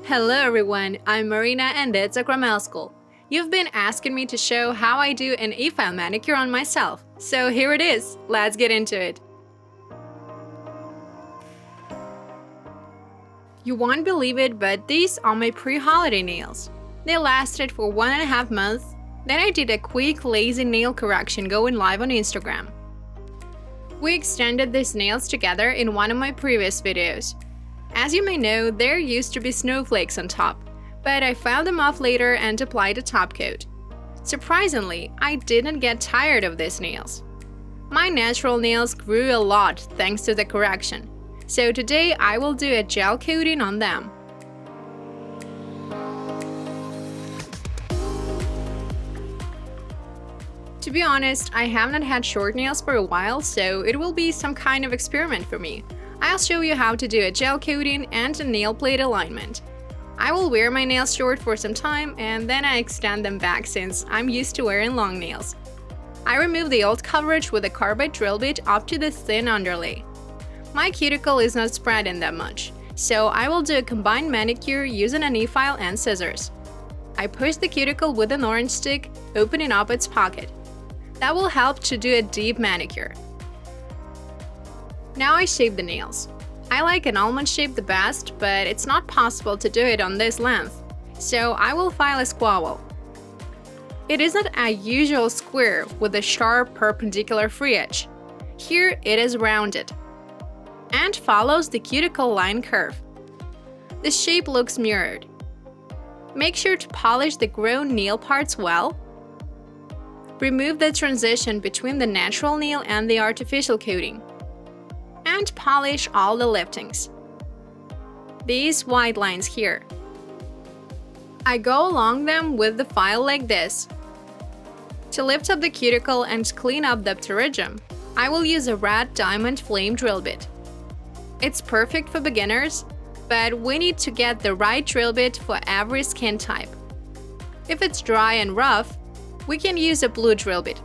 Hello everyone, I'm Marina and it's Sakramel School. You've been asking me to show how I do an Efile manicure on myself, so here it is, let's get into it. You won't believe it, but these are my pre-holiday nails. They lasted for 1.5 months, then I did a quick lazy nail correction going live on Instagram. We extended these nails together in one of my previous videos. As you may know, there used to be snowflakes on top, but I filed them off later and applied a top coat. Surprisingly, I didn't get tired of these nails. My natural nails grew a lot thanks to the correction, so today I will do a gel coating on them. To be honest, I have not had short nails for a while, so it will be some kind of experiment for me. I'll show you how to do a gel coating and a nail plate alignment. I will wear my nails short for some time and then I extend them back since I'm used to wearing long nails. I remove the old coverage with a carbide drill bit up to the thin underlay. My cuticle is not spreading that much, so I will do a combined manicure using an Efile and scissors. I push the cuticle with an orange stick, opening up its pocket. That will help to do a deep manicure. Now I shape the nails. I like an almond shape the best, but it's not possible to do it on this length, so I will file a squabble. It isn't a usual square with a sharp perpendicular free edge. Here it is rounded and follows the cuticle line curve. The shape looks mirrored. Make sure to polish the grown nail parts well. Remove the transition between the natural nail and the artificial coating. And polish all the liftings. These white lines here. I go along them with the file like this. To lift up the cuticle and clean up the pterygium, I will use a red diamond flame drill bit. It's perfect for beginners, but we need to get the right drill bit for every skin type. If it's dry and rough, we can use a blue drill bit.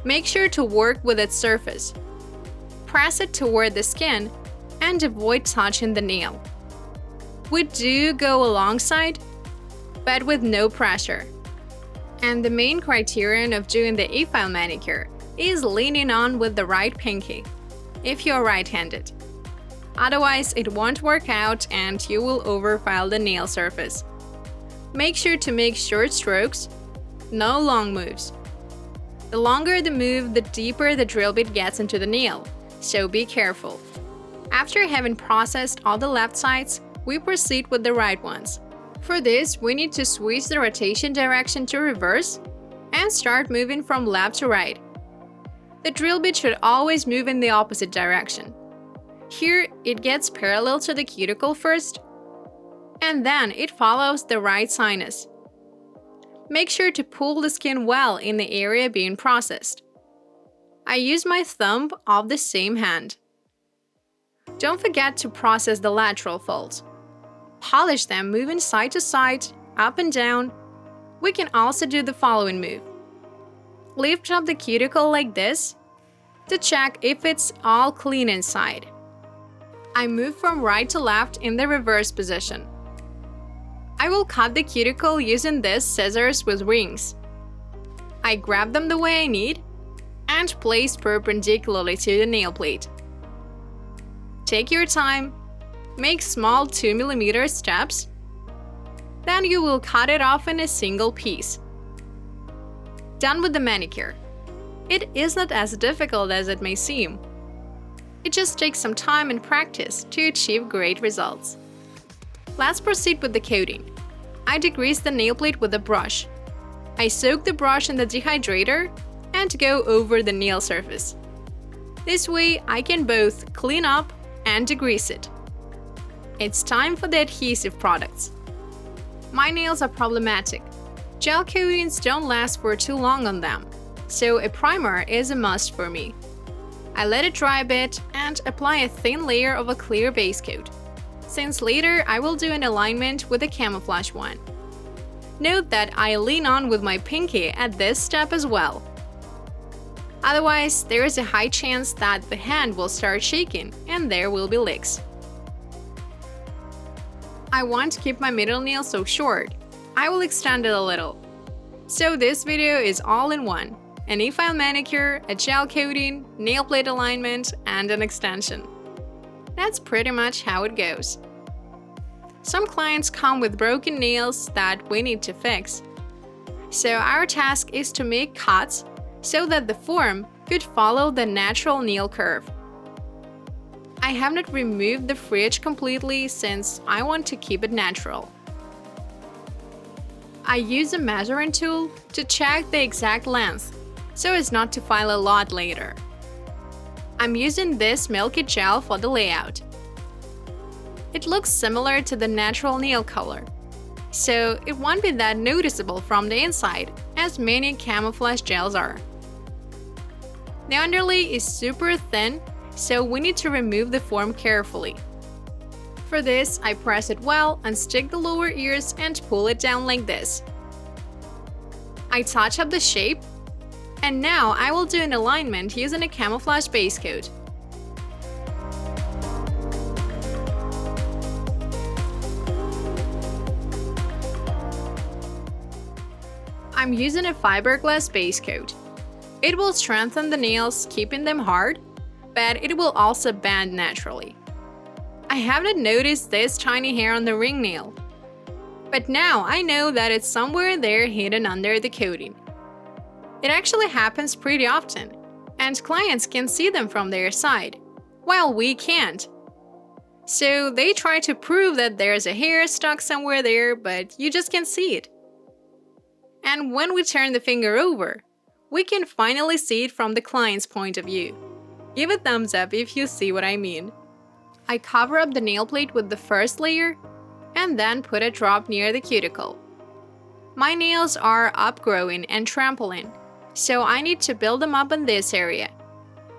Make sure to work with its surface. Press it toward the skin and avoid touching the nail. We do go alongside, but with no pressure. And the main criterion of doing the Efile manicure is leaning on with the right pinky, if you're right-handed. Otherwise, it won't work out and you will overfile the nail surface. Make sure to make short strokes, no long moves. The longer the move, the deeper the drill bit gets into the nail, so be careful. After having processed all the left sides, we proceed with the right ones. For this, we need to switch the rotation direction to reverse and start moving from left to right. The drill bit should always move in the opposite direction. Here, it gets parallel to the cuticle first, and then it follows the right sinus. Make sure to pull the skin well in the area being processed. I use my thumb of the same hand. Don't forget to process the lateral folds. Polish them moving side to side, up and down. We can also do the following move. Lift up the cuticle like this to check if it's all clean inside. I move from right to left in the reverse position. I will cut the cuticle using these scissors with rings. I grab them the way I need and place perpendicularly to the nail plate. Take your time, make small 2mm steps, then you will cut it off in a single piece. Done with the manicure. It isn't as difficult as it may seem. It just takes some time and practice to achieve great results. Let's proceed with the coating. I degrease the nail plate with a brush. I soak the brush in the dehydrator and go over the nail surface. This way, I can both clean up and degrease it. It's time for the adhesive products. My nails are problematic. Gel coatings don't last for too long on them, so a primer is a must for me. I let it dry a bit and apply a thin layer of a clear base coat, since later I will do an alignment with a camouflage one. Note that I lean on with my pinky at this step as well. Otherwise, there is a high chance that the hand will start shaking and there will be leaks. I want to keep my middle nail so short. I will extend it a little. So this video is all in one. An Efile manicure, a gel coating, nail plate alignment, and an extension. That's pretty much how it goes. Some clients come with broken nails that we need to fix. So our task is to make cuts so that the form could follow the natural nail curve. I have not removed the fridge completely since I want to keep it natural. I use a measuring tool to check the exact length, so as not to file a lot later. I'm using this milky gel for the layout. It looks similar to the natural nail color, so it won't be that noticeable from the inside, as many camouflage gels are. The underlay is super thin, so we need to remove the form carefully. For this, I press it well and stick the lower ears and pull it down like this. I touch up the shape, and now I will do an alignment using a camouflage base coat. I'm using a fiberglass base coat. It will strengthen the nails, keeping them hard, but it will also bend naturally. I haven't noticed this tiny hair on the ring nail, but now I know that it's somewhere there hidden under the coating. It actually happens pretty often, and clients can see them from their side, while we can't. So they try to prove that there's a hair stuck somewhere there, but you just can't see it. And when we turn the finger over, we can finally see it from the client's point of view. Give a thumbs up if you see what I mean. I cover up the nail plate with the first layer and then put a drop near the cuticle. My nails are upgrowing and trampling, so I need to build them up in this area.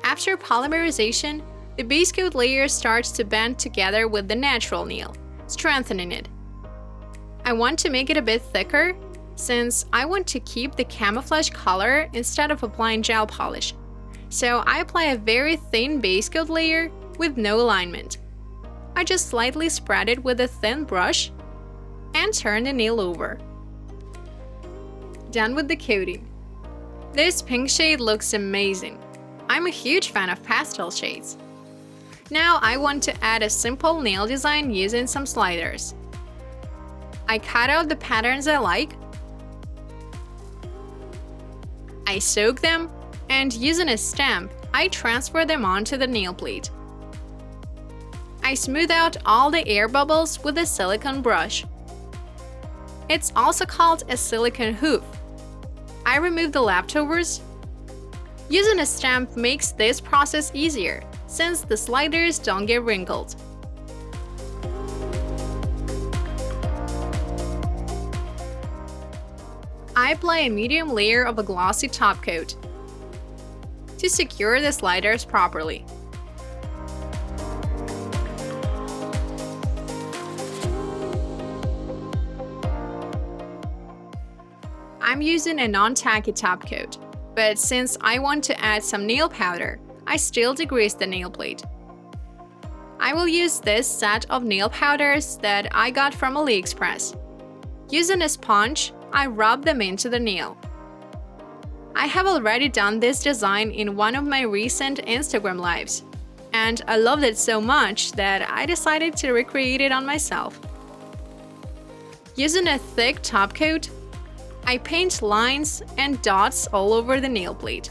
After polymerization, the base coat layer starts to bend together with the natural nail, strengthening it. I want to make it a bit thicker, since I want to keep the camouflage color instead of applying gel polish. So I apply a very thin base coat layer with no alignment. I just slightly spread it with a thin brush and turn the nail over. Done with the coating. This pink shade looks amazing. I'm a huge fan of pastel shades. Now I want to add a simple nail design using some sliders. I cut out the patterns I like. I soak them, and using a stamp, I transfer them onto the nail plate. I smooth out all the air bubbles with a silicone brush. It's also called a silicone hoof. I remove the leftovers. Using a stamp makes this process easier, since the sliders don't get wrinkled. I apply a medium layer of a glossy top coat to secure the sliders properly. I'm using a non-tacky top coat, but since I want to add some nail powder, I still degrease the nail plate. I will use this set of nail powders that I got from AliExpress. Using a sponge, I rub them into the nail. I have already done this design in one of my recent Instagram lives, and I loved it so much that I decided to recreate it on myself. Using a thick top coat, I paint lines and dots all over the nail plate.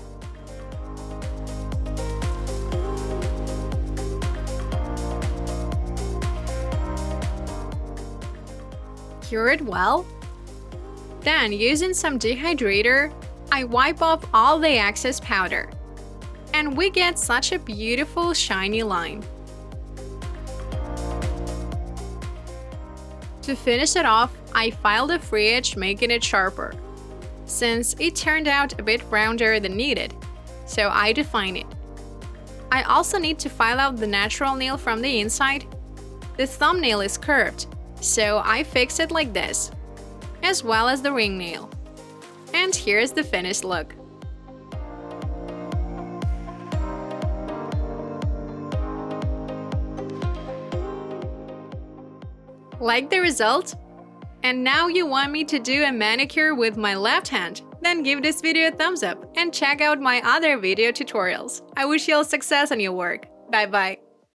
Cure it well. Then, using some dehydrator, I wipe off all the excess powder, and we get such a beautiful shiny line. To finish it off, I file the free edge, making it sharper, since it turned out a bit rounder than needed, so I define it. I also need to file out the natural nail from the inside. The thumbnail is curved, so I fix it like this, as well as the ring nail. And here's the finished look. Like the result? And now you want me to do a manicure with my left hand? Then give this video a thumbs up and check out my other video tutorials. I wish you all success in your work. Bye bye.